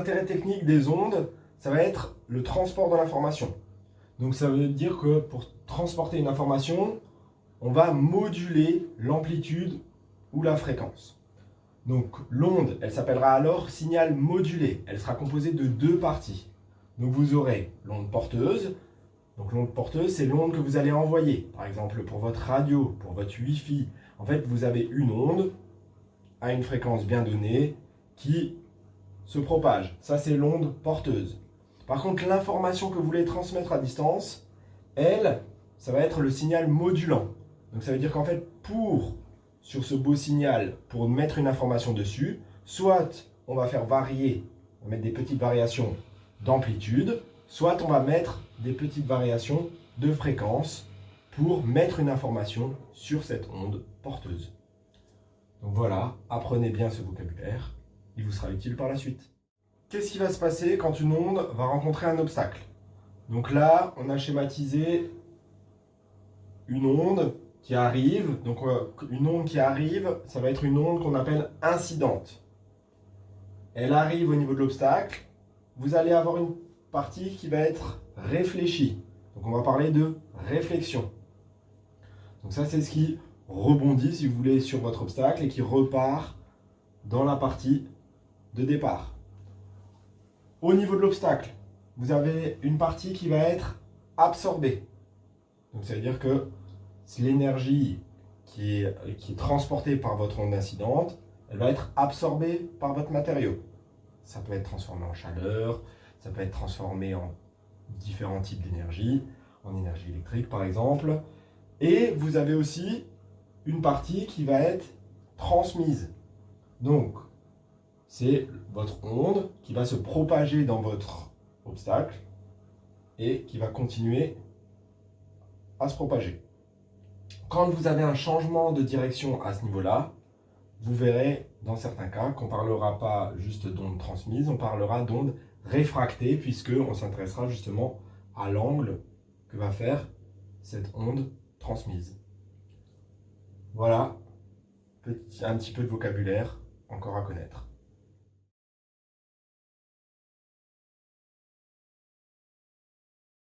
intérêts techniques des ondes, ça va être le transport de l'information. Donc ça veut dire que pour transporter une information, on va moduler l'amplitude ou la fréquence. Donc l'onde, elle s'appellera alors signal modulé. Elle sera composée de deux parties. Donc vous aurez l'onde porteuse. Donc l'onde porteuse, c'est l'onde que vous allez envoyer. Par exemple, pour votre radio, pour votre Wi-Fi. En fait, vous avez une onde à une fréquence bien donnée qui se propage. Ça, c'est l'onde porteuse. Par contre, l'information que vous voulez transmettre à distance, elle, ça va être le signal modulant. Donc ça veut dire qu'en fait, sur ce beau signal, pour mettre une information dessus, soit on va faire varier, on va mettre des petites variations d'amplitude, soit on va mettre des petites variations de fréquence pour mettre une information sur cette onde porteuse. Donc voilà, apprenez bien ce vocabulaire, il vous sera utile par la suite. Qu'est-ce qui va se passer quand une onde va rencontrer un obstacle? Donc là, on a schématisé une onde qui arrive. Donc une onde qui arrive, ça va être une onde qu'on appelle incidente. Elle arrive au niveau de l'obstacle. Vous allez avoir une partie qui va être réfléchie. Donc on va parler de réflexion. Donc ça, c'est ce qui rebondit, si vous voulez, sur votre obstacle et qui repart dans la partie de départ. Au niveau de l'obstacle, vous avez une partie qui va être absorbée. Donc ça veut dire que l'énergie qui est transportée par votre onde incidente, elle va être absorbée par votre matériau. Ça peut être transformé en chaleur, ça peut être transformé en différents types d'énergie, en énergie électrique par exemple. Et vous avez aussi une partie qui va être transmise. Donc, c'est votre onde qui va se propager dans votre obstacle et qui va continuer à se propager. Quand vous avez un changement de direction à ce niveau-là, vous verrez dans certains cas qu'on ne parlera pas juste d'onde transmise, on parlera d'onde réfractée, puisqu'on s'intéressera justement à l'angle que va faire cette onde transmise. Voilà, un petit peu de vocabulaire encore à connaître.